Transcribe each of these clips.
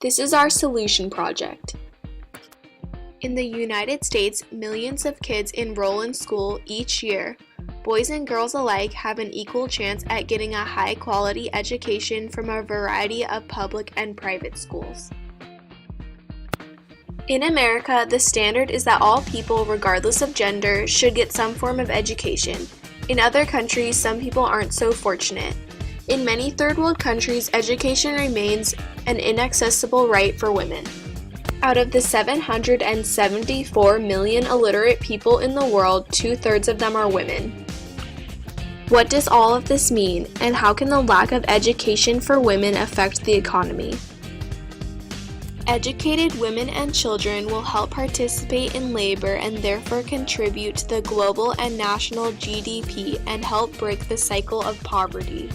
This is our solution project. In the United States, millions of kids enroll in school each year. Boys and girls alike have an equal chance at getting a high-quality education from a variety of public and private schools. In America, the standard is that all people, regardless of gender, should get some form of education. In other countries, some people aren't so fortunate. In many third-world countries, education remains an inaccessible right for women. Out of the 774 million illiterate people in the world, 2/3 of them are women. What does all of this mean, and how can the lack of education for women affect the economy? Educated women and children will help participate in labor and therefore contribute to the global and national GDP and help break the cycle of poverty.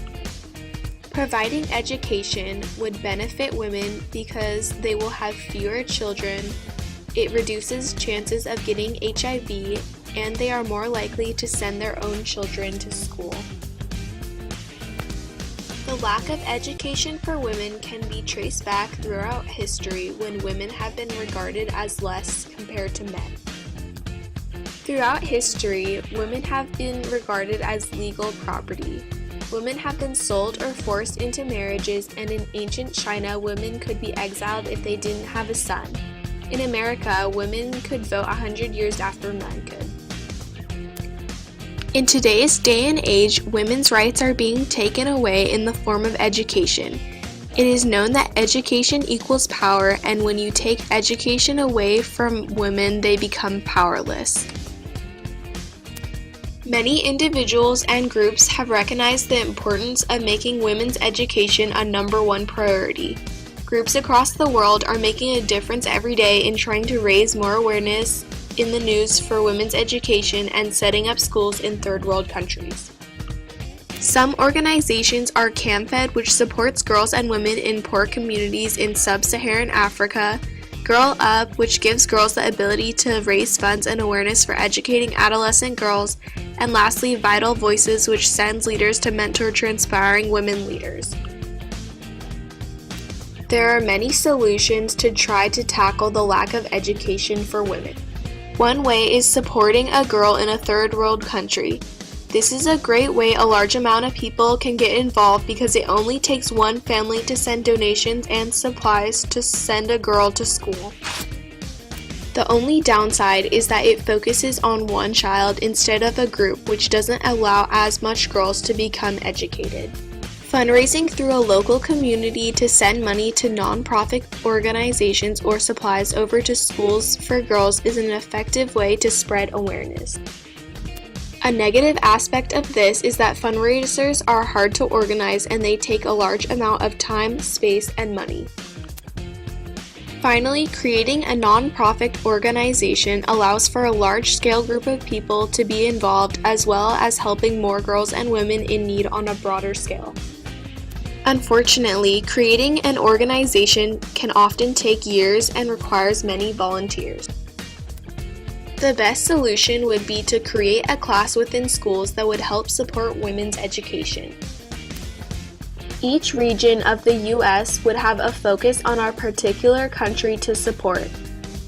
Providing education would benefit women because they will have fewer children, it reduces chances of getting HIV, and they are more likely to send their own children to school. The lack of education for women can be traced back throughout history when women have been regarded as less compared to men. Throughout history, women have been regarded as legal property. Women have been sold or forced into marriages, and in ancient China, women could be exiled if they didn't have a son. In America, women could vote 100 years after men could. In today's day and age, women's rights are being taken away in the form of education. It is known that education equals power, and when you take education away from women, they become powerless. Many individuals and groups have recognized the importance of making women's education a #1 priority. Groups across the world are making a difference every day in trying to raise more awareness in the news for women's education and setting up schools in third world countries. Some organizations are CAMFED, which supports girls and women in poor communities in sub-Saharan Africa, Girl Up, which gives girls the ability to raise funds and awareness for educating adolescent girls, and lastly, Vital Voices, which sends leaders to mentor transpiring women leaders. There are many solutions to try to tackle the lack of education for women. One way is supporting a girl in a third world country. This is a great way a large amount of people can get involved because it only takes one family to send donations and supplies to send a girl to school. The only downside is that it focuses on one child instead of a group, which doesn't allow as much girls to become educated. Fundraising through a local community to send money to nonprofit organizations or supplies over to schools for girls is an effective way to spread awareness. A negative aspect of this is that fundraisers are hard to organize and they take a large amount of time, space, and money. Finally, creating a nonprofit organization allows for a large-scale group of people to be involved, as well as helping more girls and women in need on a broader scale. Unfortunately, creating an organization can often take years and requires many volunteers. The best solution would be to create a class within schools that would help support women's education. Each region of the U.S. would have a focus on our particular country to support.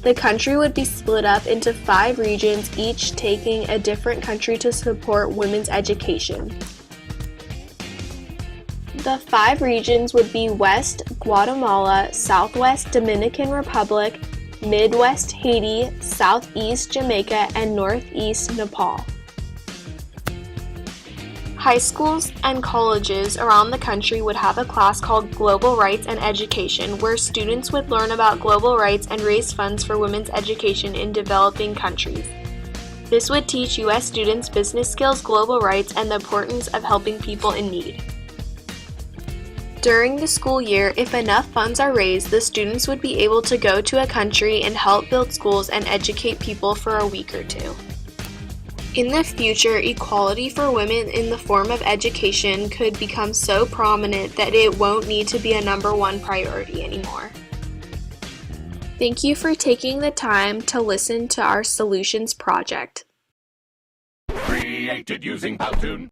The country would be split up into 5 regions, each taking a different country to support women's education. The 5 regions would be West Guatemala, Southwest Dominican Republic, Midwest Haiti, Southeast Jamaica, and Northeast Nepal. High schools and colleges around the country would have a class called Global Rights and Education, where students would learn about global rights and raise funds for women's education in developing countries. This would teach U.S. students business skills, global rights, and the importance of helping people in need. During the school year, if enough funds are raised, the students would be able to go to a country and help build schools and educate people for a week or 2. In the future, equality for women in the form of education could become so prominent that it won't need to be a #1 priority anymore. Thank you for taking the time to listen to our Solutions project. Created using Powtoon.